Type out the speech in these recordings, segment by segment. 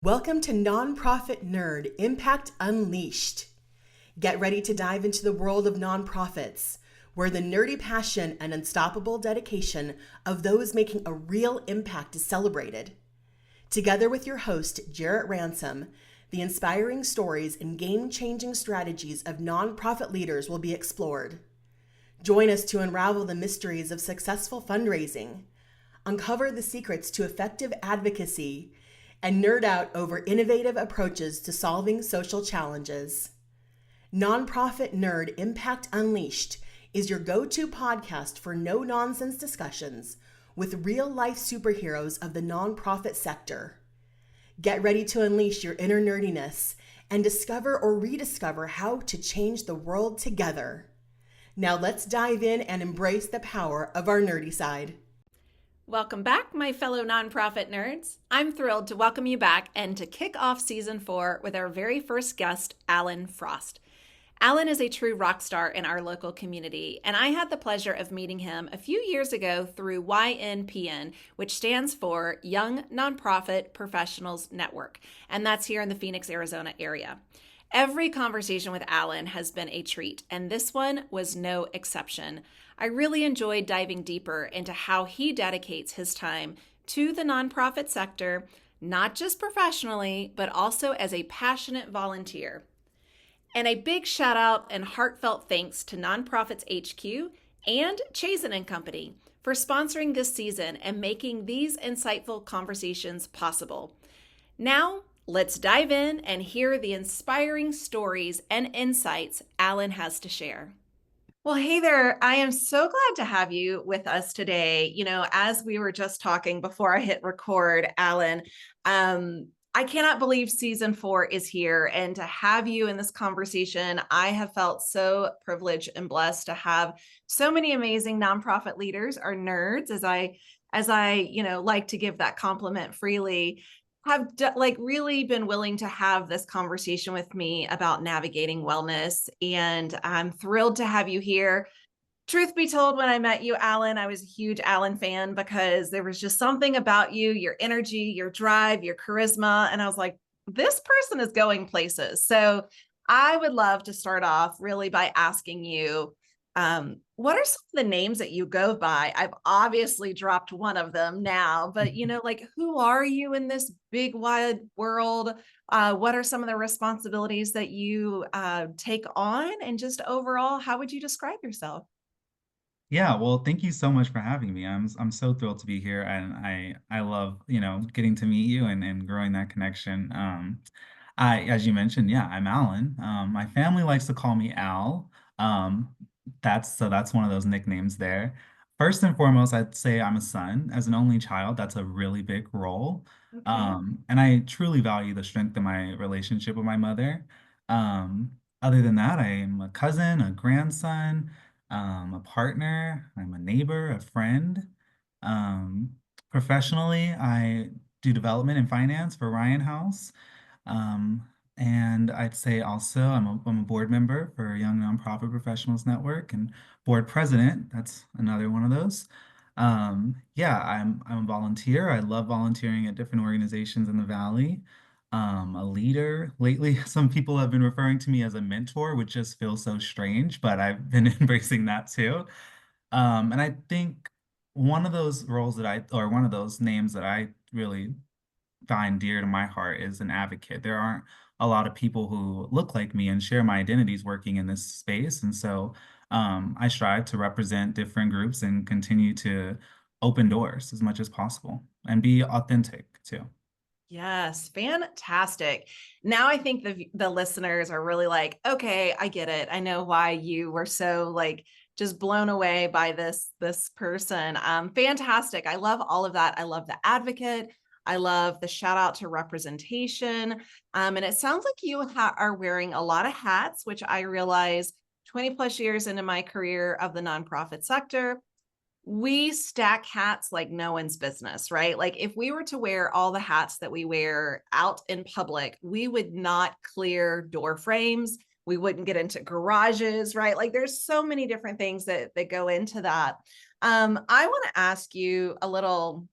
Welcome to Nonprofit Nerd Impact Unleashed. Get ready to dive into the world of nonprofits, where the nerdy passion and unstoppable dedication of those making a real impact is celebrated. Together with your host, Jarrett Ransom, the inspiring stories and game-changing strategies of nonprofit leaders will be explored. Join us to unravel the mysteries of successful fundraising, uncover the secrets to effective advocacy, and nerd out over innovative approaches to solving social challenges. Nonprofit Nerd Impact Unleashed is your go-to podcast for no-nonsense discussions with real-life superheroes of the nonprofit sector. Get ready to unleash your inner nerdiness and discover or rediscover how to change the world together. Now let's dive in and embrace the power of our nerdy side. Welcome back, my fellow nonprofit nerds. I'm thrilled to welcome you back and to kick off season 4 with our very first guest, Alan Frost. Alan is a true rock star in our local community, and I had the pleasure of meeting him a few years ago through YNPN, which stands for Young Nonprofit Professionals Network, and that's here in the Phoenix, Arizona area. Every conversation with Alan has been a treat, and this one was no exception. I really enjoyed diving deeper into how he dedicates his time to the nonprofit sector, not just professionally, but also as a passionate volunteer. And a big shout out and heartfelt thanks to Nonprofits HQ and Chazen & Company for sponsoring this season and making these insightful conversations possible. Now, let's dive in and hear the inspiring stories and insights Alan has to share. Well, hey there. I am so glad to have you with us today. You know, as we were just talking before I hit record, Alan, I cannot believe season 4 is here, and to have you in this conversation, I have felt so privileged and blessed to have so many amazing nonprofit leaders, or nerds, as I like to give that compliment freely, have really been willing to have this conversation with me about navigating wellness. And I'm thrilled to have you here. Truth be told, when I met you, Alan, I was a huge Alan fan because there was just something about you, your energy, your drive, your charisma. And I was like, this person is going places. So I would love to start off really by asking you, what are some of the names that you go by? I've obviously dropped one of them now, but who are you in this big wide world? What are some of the responsibilities that you take on? And just overall, how would you describe yourself? Yeah, well, thank you so much for having me. I'm so thrilled to be here, and I love, getting to meet you and growing that connection. As you mentioned, yeah, I'm Alan. My family likes to call me Al. Um, that's one of those nicknames there. First and foremost, I'd say I'm a son. As an only child, that's a really big role. Okay. And I truly value the strength of my relationship with my mother. Um, Other than that, I am a cousin, a grandson, a partner, I'm a neighbor, a friend. Um, Professionally, I do development and finance for Ryan House. Um, and I'd say also I'm a board member for Young Nonprofit Professionals Network and board president. That's another one of those. Yeah, I'm a volunteer. I love volunteering at different organizations in the Valley. A leader. Lately, some people have been referring to me as a mentor, which just feels so strange, but I've been embracing that too. And I think one of those names that I really find dear to my heart is an advocate. There aren't a lot of people who look like me and share my identities working in this space. And so I strive to represent different groups and continue to open doors as much as possible and be authentic too. Yes, fantastic. Now I think the listeners are really like, okay, I get it. I know why you were so just blown away by this person. Fantastic. I love all of that. I love the advocate. I love the shout out to representation. And it sounds like you are wearing a lot of hats, which I realize 20 plus years into my career of the nonprofit sector, we stack hats like no one's business, right? Like if we were to wear all the hats that we wear out in public, we would not clear door frames. We wouldn't get into garages, right? Like there's so many different things that go into that. I want to ask you a little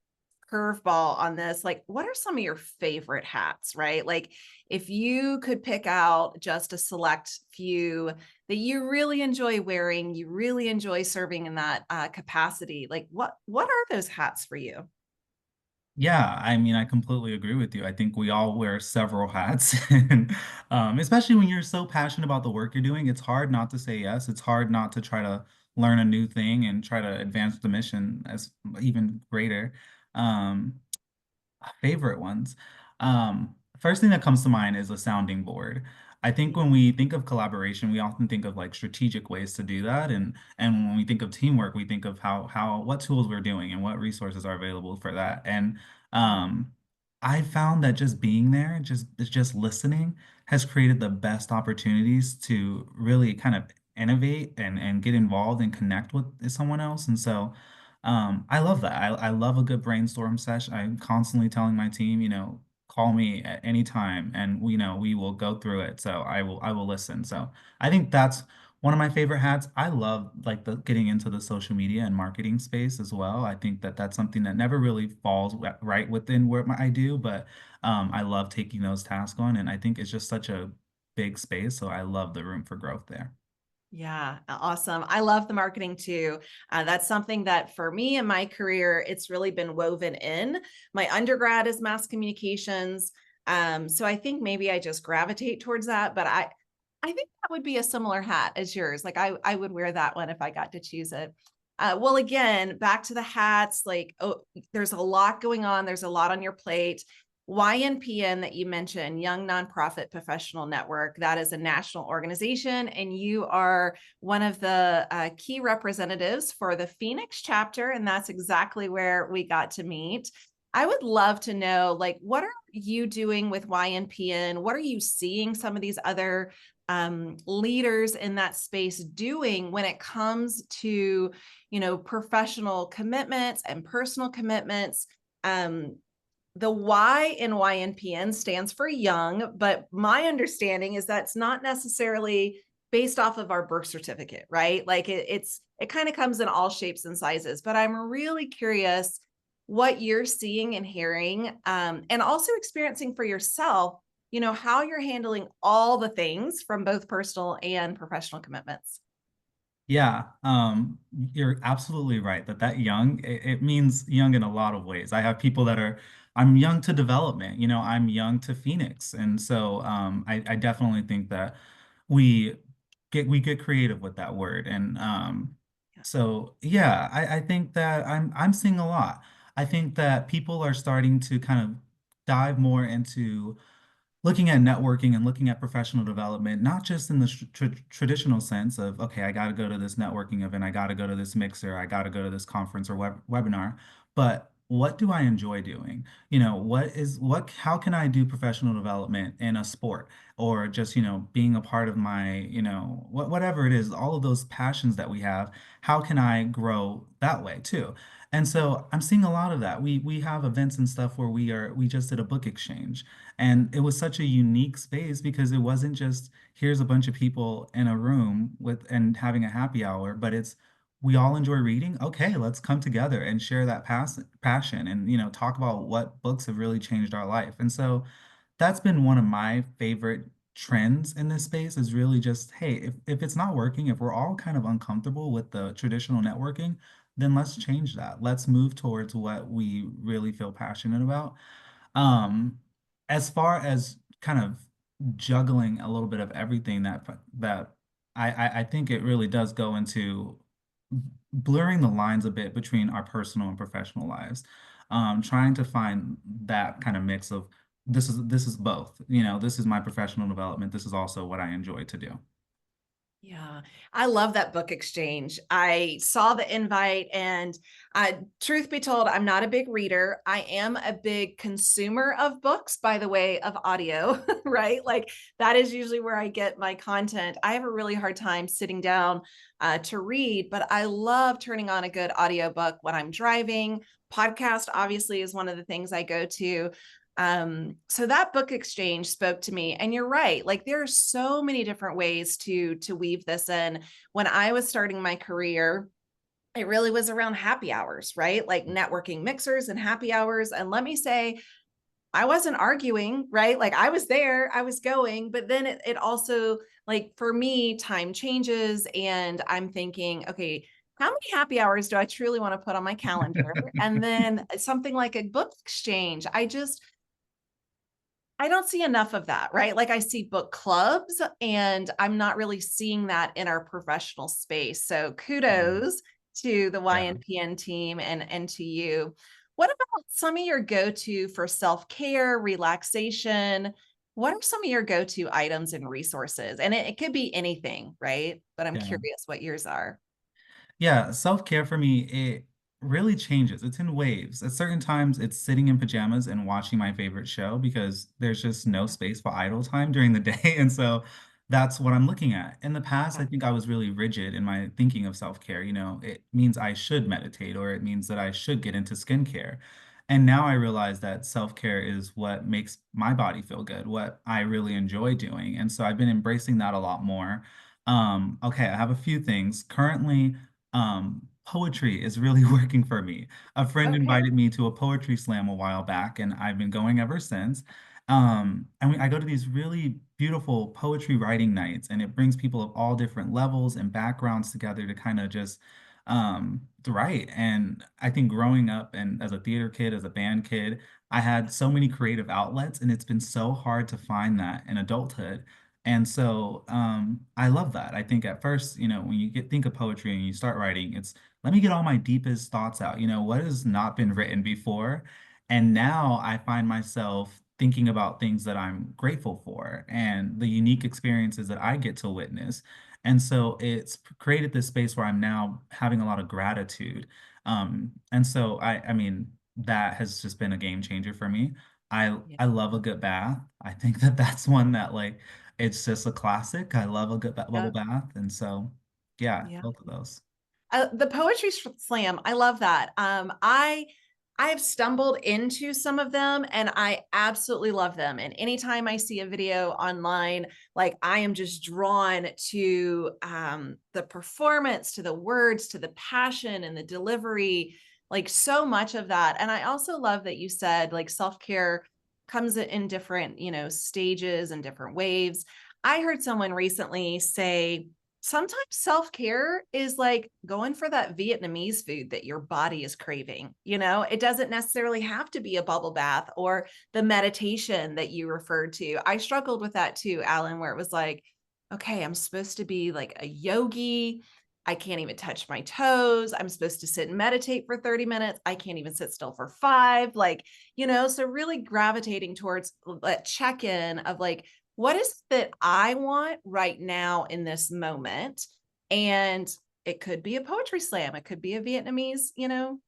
curveball on this. Like, what are some of your favorite hats, right? Like, if you could pick out just a select few that you really enjoy wearing, you really enjoy serving in that capacity, like what are those hats for you? Yeah, I mean, I completely agree with you. I think we all wear several hats, and especially when you're so passionate about the work you're doing, it's hard not to say yes. It's hard not to try to learn a new thing and try to advance the mission as even greater. Um, Favorite ones. First thing that comes to mind is a sounding board. I think when we think of collaboration, we often think of like strategic ways to do that, and when we think of teamwork, we think of how what tools we're doing and what resources are available for that. And um, I found that just being there, just listening, has created the best opportunities to really kind of innovate and get involved and connect with someone else. And so I love that. I love a good brainstorm session. I'm constantly telling my team, call me at any time and we will go through it. So I will listen. So I think that's one of my favorite hats. I love like the getting into the social media and marketing space as well. I think that that's something that never really falls right within what I do, but I love taking those tasks on, and I think it's just such a big space. So I love the room for growth there. Yeah, awesome. I love the marketing too. That's something that for me in my career, it's really been woven in. My undergrad is mass communications. So I think maybe I just gravitate towards that, but I think that would be a similar hat as yours. Like I would wear that one if I got to choose it. Well, again, back to the hats, like, oh, there's a lot going on. There's a lot on your plate. YNPN that you mentioned, Young Nonprofit Professional Network, that is a national organization, and you are one of the key representatives for the Phoenix chapter, and that's exactly where we got to meet. I would love to know, like, what are you doing with YNPN? What are you seeing some of these other leaders in that space doing when it comes to, professional commitments and personal commitments? The Y in YNPN stands for young, but my understanding is that's not necessarily based off of our birth certificate, right? Like it kind of comes in all shapes and sizes. But I'm really curious what you're seeing and hearing, and also experiencing for yourself. How you're handling all the things from both personal and professional commitments. Yeah, you're absolutely right that young, it means young in a lot of ways. I have people that are, I'm young to development, I'm young to Phoenix. And so I definitely think that we we get creative with that word. And so yeah, I think that I'm seeing a lot. I think that people are starting to kind of dive more into looking at networking and looking at professional development, not just in the traditional sense of, okay, I got to go to this networking event, I got to go to this mixer, I got to go to this conference or webinar, but what do I enjoy doing? How can I do professional development in a sport or just, being a part of my, whatever it is, all of those passions that we have, how can I grow that way too? And so I'm seeing a lot of that. We have events and stuff where we just did a book exchange, and it was such a unique space because it wasn't just here's a bunch of people in a room with and having a happy hour, but it's we all enjoy reading. Okay, let's come together and share that passion and talk about what books have really changed our life. And so that's been one of my favorite trends in this space is really just, hey, if it's not working, if we're all kind of uncomfortable with the traditional networking, then let's change that. Let's move towards what we really feel passionate about. Um, as far as kind of juggling a little bit of everything that I think it really does go into blurring the lines a bit between our personal and professional lives. Trying to find that kind of mix of this is both. This is my professional development. This is also what I enjoy to do. Yeah, I love that book exchange. I saw the invite, and truth be told, I'm not a big reader. I am a big consumer of books by the way of audio, right? Like that is usually where I get my content. I have a really hard time sitting down to read, but I love turning on a good audiobook when I'm driving. Podcast obviously is one of the things I go to. So that book exchange spoke to me, and you're right. Like there are so many different ways to weave this in. When I was starting my career, it really was around happy hours, right? Like networking mixers and happy hours. And let me say, I wasn't arguing, right? Like I was there, I was going, but then it also, like for me, time changes and I'm thinking, okay, how many happy hours do I truly want to put on my calendar? And then something like a book exchange, I don't see enough of that, right? Like I see book clubs and I'm not really seeing that in our professional space. So Mm. kudos to the Yeah. YNPN team and to you. What about some of your go-to for self-care, relaxation? What are some of your go-to items and resources? And it could be anything, right? But I'm Yeah. curious what yours are. Yeah, self-care for me, it really changes. It's in waves. At certain times, it's sitting in pajamas and watching my favorite show because there's just no space for idle time during the day. And so that's what I'm looking at. In the past, I think I was really rigid in my thinking of self-care. It means I should meditate or it means that I should get into skincare. And now I realize that self-care is what makes my body feel good, what I really enjoy doing. And so I've been embracing that a lot more. Okay, I have a few things. Currently, poetry is really working for me. A friend Okay. invited me to a poetry slam a while back, and I've been going ever since. I go to these really beautiful poetry writing nights, and it brings people of all different levels and backgrounds together to kind of just to write. And I think growing up and as a theater kid, as a band kid, I had so many creative outlets, and it's been so hard to find that in adulthood. And so I love that. I think at first, when you think of poetry and you start writing, it's let me get all my deepest thoughts out. What has not been written before? And now I find myself thinking about things that I'm grateful for and the unique experiences that I get to witness. And so it's created this space where I'm now having a lot of gratitude. And so I mean, that has just been a game changer for me. Yeah. I love a good bath. I think that that's one that like it's just a classic. I love a good bubble Yeah. bath, and so yeah, Yeah. both of those. The poetry slam, I love that. I have stumbled into some of them and I absolutely love them. And anytime I see a video online, like I am just drawn to the performance, to the words, to the passion and the delivery, like so much of that. And I also love that you said like self-care comes in different, stages and different waves. I heard someone recently say, sometimes self-care is like going for that Vietnamese food that your body is craving. It doesn't necessarily have to be a bubble bath or the meditation that you referred to. I struggled with that too, Alan, where it was like, okay, I'm supposed to be like a yogi. I can't even touch my toes. I'm supposed to sit and meditate for 30 minutes. I can't even sit still for 5. Like, so really gravitating towards that check-in of like, what is it that I want right now in this moment? And it could be a poetry slam. It could be a Vietnamese,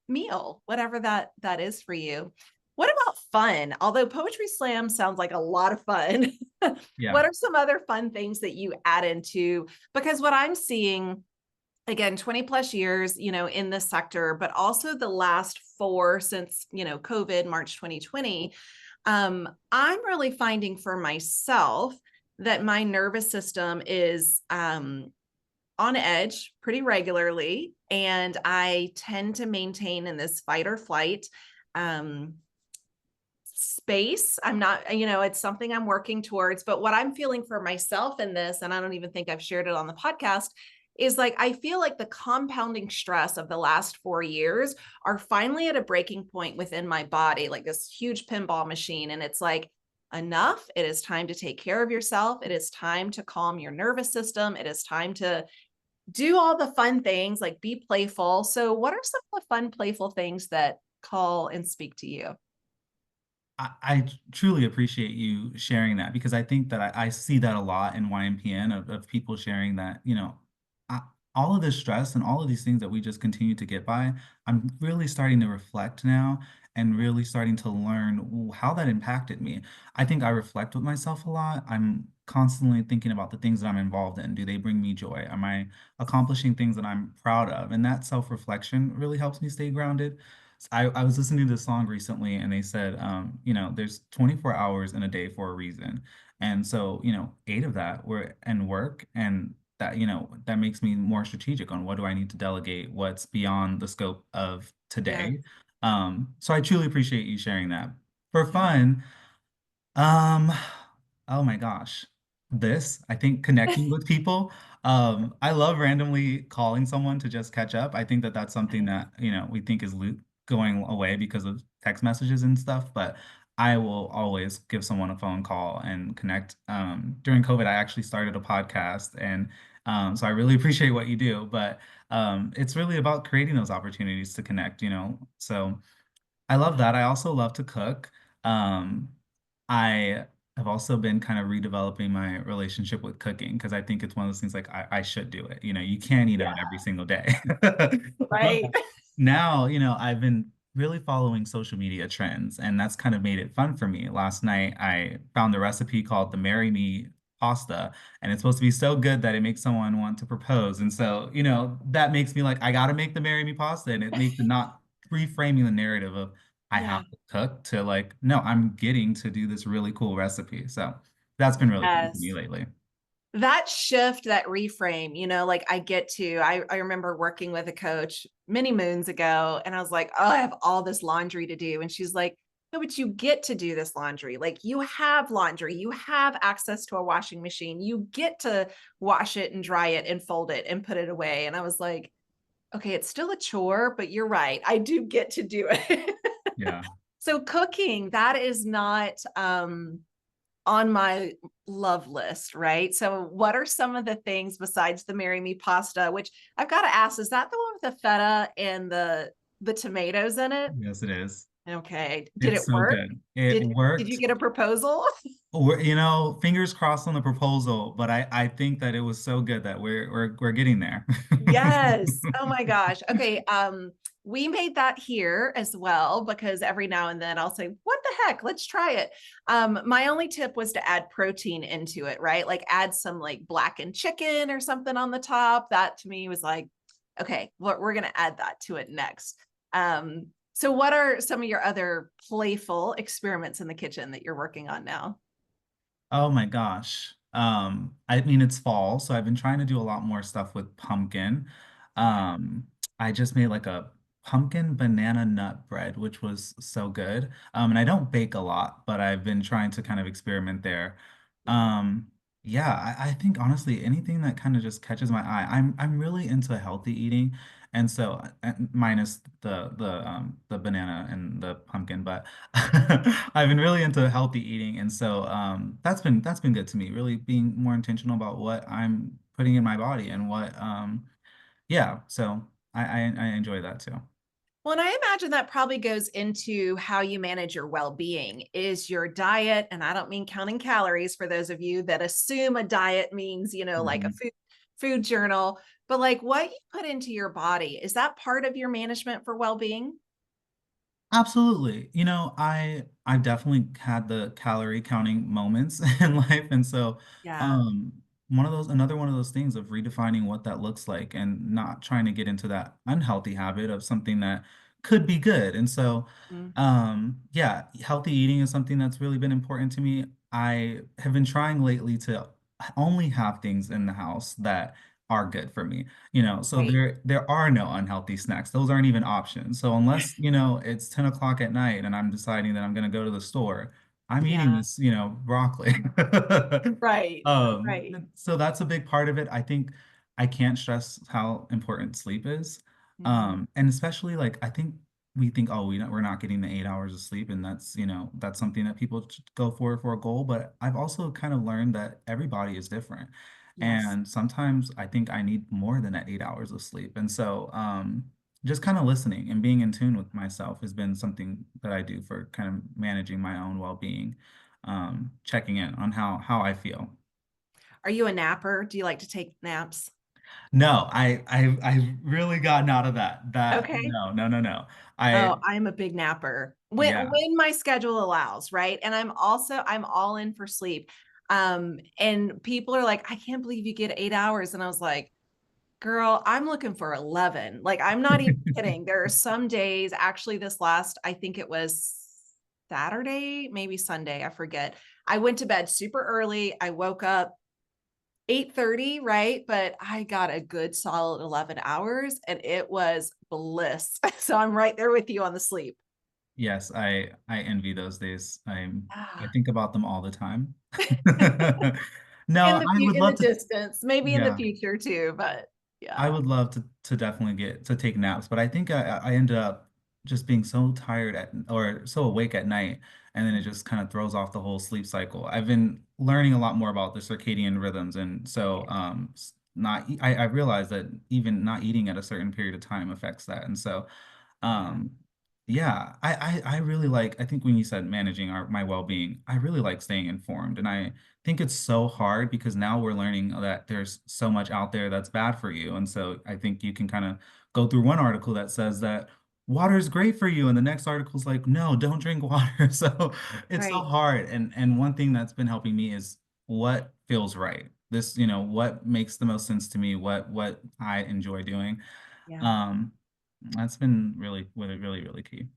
meal, whatever that is for you. What about fun? Although poetry slam sounds like a lot of fun. Yeah, What are some other fun things that you add into? Because what I'm seeing, again, 20 plus years, in this sector, but also the last 4 since, COVID, March 2020, I'm really finding for myself that my nervous system is on edge pretty regularly. And I tend to maintain in this fight or flight um, space. I'm not, it's something I'm working towards. But what I'm feeling for myself in this, and I don't even think I've shared it on the podcast, is like I feel like the compounding stress of the last 4 years are finally at a breaking point within my body, like this huge pinball machine. And it's like, enough. It is time to take care of yourself. It is time to calm your nervous system. It is time to do all the fun things, like be playful. So, what are some of the fun, playful things that call and speak to you? I truly appreciate you sharing that because I think that I see that a lot in YMPN of people sharing that, I, all of this stress and all of these things that we just continue to get by, I'm really starting to reflect now and really starting to learn how that impacted me. I think I reflect with myself a lot. I'm constantly thinking about the things that I'm involved in. Do they bring me joy? Am I accomplishing things that I'm proud of? And that self-reflection really helps me stay grounded. I was listening to this song recently and they said, there's 24 hours in a day for a reason. And so, 8 of that were in work and that, that makes me more strategic on what do I need to delegate, what's beyond the scope of Yes. today. So I truly appreciate you sharing that. For Yeah. fun, oh my gosh. I think connecting with people. I love randomly calling someone to just catch up. I think that that's something that, we think is going away because of text messages and stuff, but I will always give someone a phone call and connect. During COVID, I actually started a podcast, and so I really appreciate what you do, but it's really about creating those opportunities to connect, So I love that. I also love to cook. Um, I have also been kind of redeveloping my relationship with cooking because I think it's one of those things like I should do it. You can't eat Yeah. out every single day. But Right. now, I've been really following social media trends, and that's kind of made it fun for me. Last night, I found a recipe called the Marry Me pasta, and it's supposed to be so good that it makes someone want to propose. And so, that makes me like, I got to make the Marry Me pasta, and it makes it not reframing the narrative of I have Yeah. to cook to like, no, I'm getting to do this really cool recipe. So that's been really fun for me Yes. lately. That shift, that reframe, like I remember working with a coach many moons ago, and I was like, oh, I have all this laundry to do. And she's like, no, but you get to do this laundry. Like, you have laundry, you have access to a washing machine, you get to wash it and dry it and fold it and put it away. And I was like, okay, it's still a chore, but you're right. I do get to do it. Yeah. So cooking, that is not on my love list, right? So what are some of the things besides the Marry Me pasta, which I've got to ask, is that the one with the feta and the tomatoes in it? Yes, it is. Okay. Did It's it so work? good. It Did you worked. get a proposal? Fingers crossed on the proposal, but I think that it was so good that we're getting there. Yes. Oh my gosh. Okay. We made that here as well because every now and then I'll say, what the heck? Let's try it. My only tip was to add protein into it, right? Like add some like blackened chicken or something on the top. That to me was like, okay, we're gonna add that to it next. So what are some of your other playful experiments in the kitchen that you're working on now? Oh my gosh. I mean, it's fall, so I've been trying to do a lot more stuff with pumpkin. Okay. Um, I just made like a pumpkin banana nut bread, which was so good. And I don't bake a lot, but I've been trying to kind of experiment there. Yeah. Yeah, I think honestly, anything that kind of just catches my eye. I'm really into healthy eating, and so minus the banana and the pumpkin, but I've been really into healthy eating, and so that's been good to me. Really being more intentional about what I'm putting in my body and what yeah. So I enjoy that too. Well, and I imagine that probably goes into how you manage your well-being. Is your diet, and I don't mean counting calories for those of you that assume a diet means, like a Mhm. food journal, but like what you put into your body, is that part of your management for well-being? Absolutely. I've definitely had the calorie counting moments in life. And so Yeah. um another one of those things of redefining what that looks like and not trying to get into that unhealthy habit of something that could be good. And so Mhm. yeah, healthy eating is something that's really been important to me. I have been trying lately to only have things in the house that are good for me. So Right. there are no unhealthy snacks. Those aren't even options. So unless, it's 10 o'clock at night and I'm deciding that I'm gonna go to the store, I'm eating Yeah. this, broccoli. Right. Right. So that's a big part of it. I think I can't stress how important sleep is. Mhm. And especially like I think we think, oh, we're not getting the 8 hours of sleep, and that's something that people go for a goal. But I've also kind of learned that everybody is different. Yes. And sometimes I think I need more than that 8 hours of sleep. And so just kind of listening and being in tune with myself has been something that I do for kind of managing my own well-being, checking in on how I feel. Are you a napper? Do you like to take naps? No, I've really gotten out of that. Okay. No, no, no, no. Oh, I'm a big napper Yeah. when my schedule allows, right? And I'm all in for sleep. And people are like, I can't believe you get 8 hours. And I was like, girl, I'm looking for 11. Like, I'm not even kidding. There are some days, actually, this last, I think it was Saturday, maybe Sunday, I forget. I went to bed super early. I woke up 8:30, right? But I got a good solid 11 hours and it was bliss. So I'm right there with you on the sleep. Yes, I envy those days. I Ah. think about them all the time. No, In the I would in the love to. distance, maybe in the Yeah. future too, but I yeah. would love to definitely get to take naps, but I think I ended up just being so tired or so awake at night, and then it just kind of throws off the whole sleep cycle. I've been learning a lot more about the circadian rhythms, and so not I realized that even not eating at a certain period of time affects that, and so Yeah. um, yeah, I really like, I think when you said managing my well-being, I really like staying informed. And I think it's so hard because now we're learning that there's so much out there that's bad for you. And so I think you can kind of go through one article that says that water is great for you, and the next article's like, no, don't drink water. So it's so Right. hard. And one thing that's been helping me is what feels right. This, what makes the most sense to me, what I enjoy doing. Yeah. Um, that's been really, really key.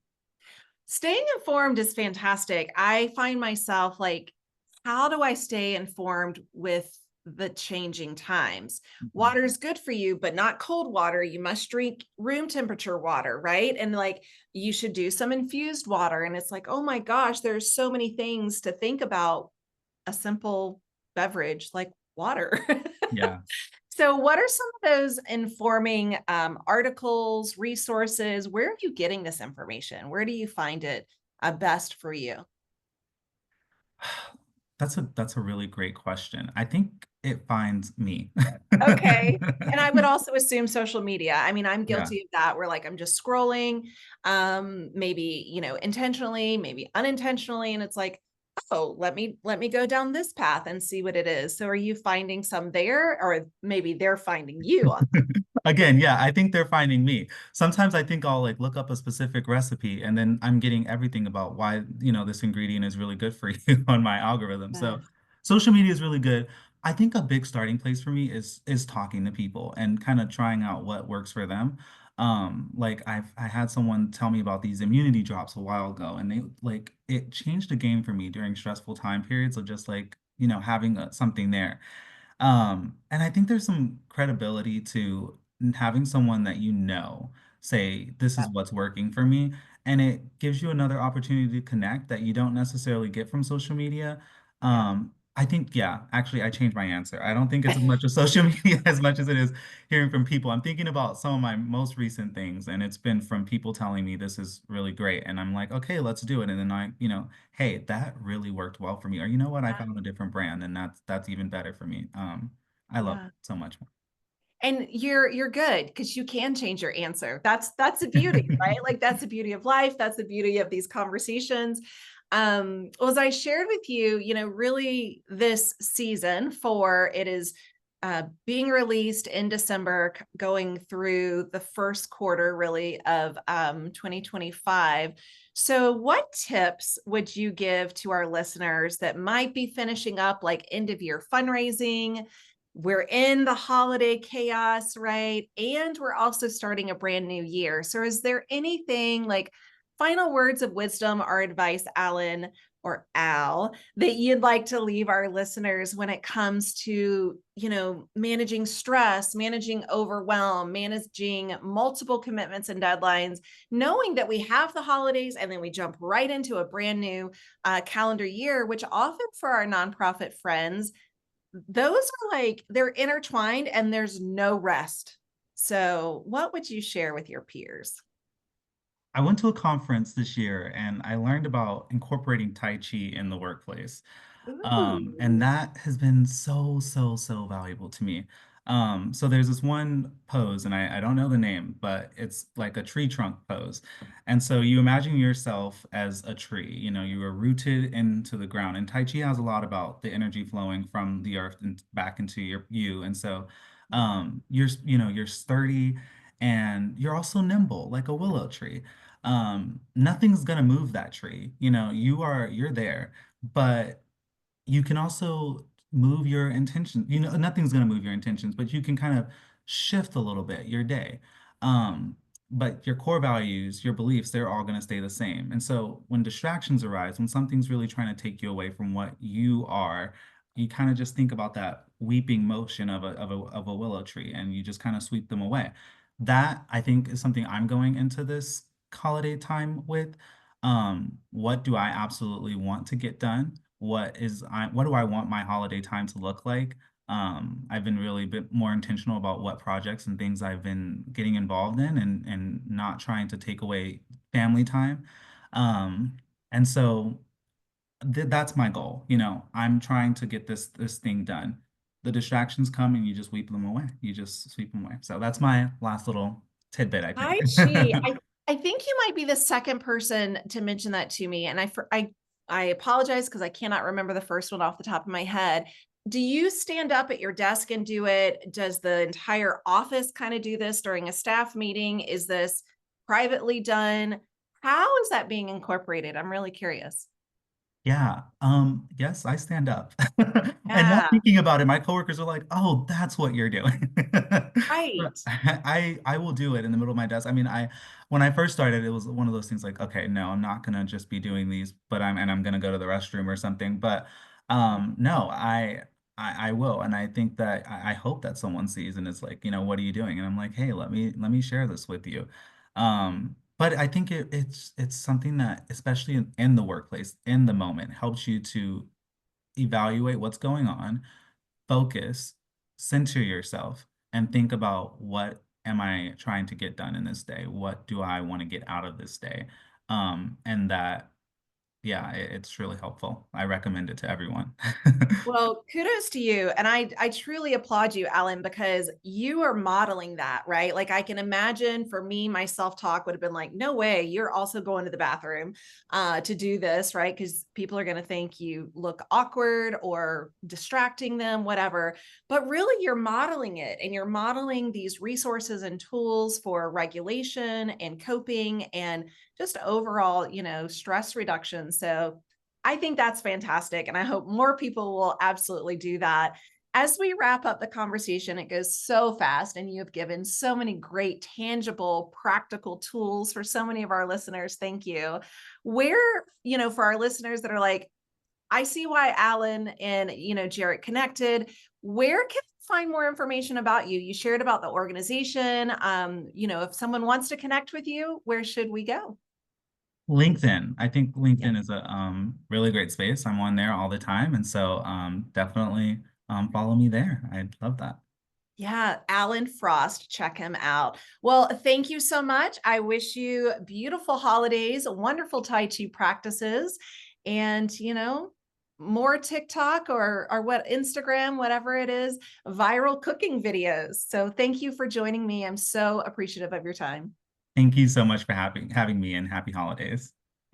Staying informed is fantastic. I find myself like, how do I stay informed with the changing times? Mhm. Water is good for you, but not cold water. You must drink room temperature water, right? And like, you should do some infused water. And it's like, oh my gosh, there's so many things to think about a simple beverage like water. Yeah. So, what are some of those informing articles, resources? Where are you getting this information? Where do you find it best for you? That's a really great question. I think it finds me. Okay. And I would also assume social media. I mean, I'm Yeah. guilty of that where like I'm just scrolling, maybe, intentionally, maybe unintentionally. And it's like, oh, let me go down this path and see what it is. So are you finding some there or maybe they're finding you on Again, yeah, I think they're finding me. Sometimes I think I'll like look up a specific recipe and then I'm getting everything about why, this ingredient is really good for you on my algorithm. So that? social media is really good. I think a big starting place for me is talking to people and kind of trying out what works for them. Like I had someone tell me about these immunity drops a while ago, and they like it changed the game for me during stressful time periods of just like, having something there. And I think there's some credibility to having someone that say, this is what's working for me. And it gives you another opportunity to connect that you don't necessarily get from social media. Yeah. I think, yeah, actually, I changed my answer. I don't think it's as much of social media as much as it is hearing from people. I'm thinking about some of my most recent things, and it's been from people telling me this is really great. And I'm like, okay, let's do it. And then hey, that really worked well for me. Or you know what? I Yeah. found a different brand, and that's even better for me. I love Yeah. it so much And you're good because you can change your answer. That's the beauty, right? Like that's the beauty of life. That's the beauty of these conversations. Well, as I shared with you, really this season for it is being released in December, going through the first quarter really of 2025. So, what tips would you give to our listeners that might be finishing up like end of year fundraising? We're in the holiday chaos, right? And we're also starting a brand new year. So, is there anything like final words of wisdom or advice, Alan or Al, that you'd like to leave our listeners when it comes to, managing stress, managing overwhelm, managing multiple commitments and deadlines, knowing that we have the holidays and then we jump right into a brand new calendar year, which often for our nonprofit friends, those are like they're intertwined and there's no rest. So, what would you share with your peers? I went to a conference this year and I learned about incorporating Tai Chi in the workplace. And Ooh. that has been so, so, so valuable to me. So there's this one pose, and I don't know the name, but it's like a tree trunk pose. And so you imagine yourself as a tree, you are rooted into the ground. And Tai Chi has a lot about the energy flowing from the earth and back into you. And so you're sturdy and you're also nimble, like a willow tree. Nothing's gonna move that tree. You're there, but you can also move your intention. Nothing's going to move your intentions, but you can kind of shift a little bit your day. But your core values, your beliefs, they're all going to stay the same. And so when distractions arise, when something's really trying to take you away from what you are, you kind of just think about that weeping motion of a willow tree, and you just kind of sweep them away. That I think is something I'm going into this holiday time with. What do I absolutely want to get done? What do I want my holiday time to look like? I've been really bit more intentional about what projects and things I've been getting involved in, and not trying to take away family time. Um, and so that's my goal. I'm trying to get this thing done. The distractions come and you just weep them away. You just sweep them away. So that's my last little tidbit, I think. Tai Chi. I think you might be the second person to mention that to me. And I apologize because I cannot remember the first one off the top of my head. Do you stand up at your desk and do it? Does the entire office kind of do this during a staff meeting? Is this privately done? How is that being incorporated? I'm really curious. Yeah. Yes, I stand up. And not Yeah, thinking about it, my coworkers are like, "Oh, that's what you're doing." But right. I will do it in the middle of my desk. I mean, when I first started, it was one of those things like, okay, no, I'm not gonna just be doing these, but I'm gonna go to the restroom or something. But no, I will. And I think that I hope that someone sees and is like, what are you doing? And I'm like, hey, let me share this with you. But I think it's something that, especially in the workplace, in the moment, helps you to evaluate what's going on, focus, center yourself, and think about, what am I trying to get done in this day? What do I want to get out of this day? And that, yeah, it's really helpful. I recommend it to everyone. Well, kudos to you. And I truly applaud you, Alan, because you are modeling that, right? Like I can imagine for me, my self-talk would have been like, no way, you're also going to the bathroom to do this, right? Because people are going to think you look awkward or distracting them, whatever. But really, you're modeling it, and you're modeling these resources and tools for regulation and coping and just overall, stress reduction. So I think that's fantastic. And I hope more people will absolutely do that. As we wrap up the conversation, it goes so fast, and you have given so many great, tangible, practical tools for so many of our listeners. Thank you. Where, for our listeners that are like, I see why Alan and, Jarrett connected, where can we find more information about you? You shared about the organization. If someone wants to connect with you, where should we go? LinkedIn. I think Yeah. LinkedIn is a really great space. I'm on there all the time, and so definitely follow me there. I'd love that. Yeah, Alan Frost, check him out. Well, thank you so much. I wish you beautiful holidays, wonderful Tai Chi practices, and more TikTok or what Instagram, whatever it is, viral cooking videos. So thank you for joining me. I'm so appreciative of your time. Thank you so much for having me, and happy holidays.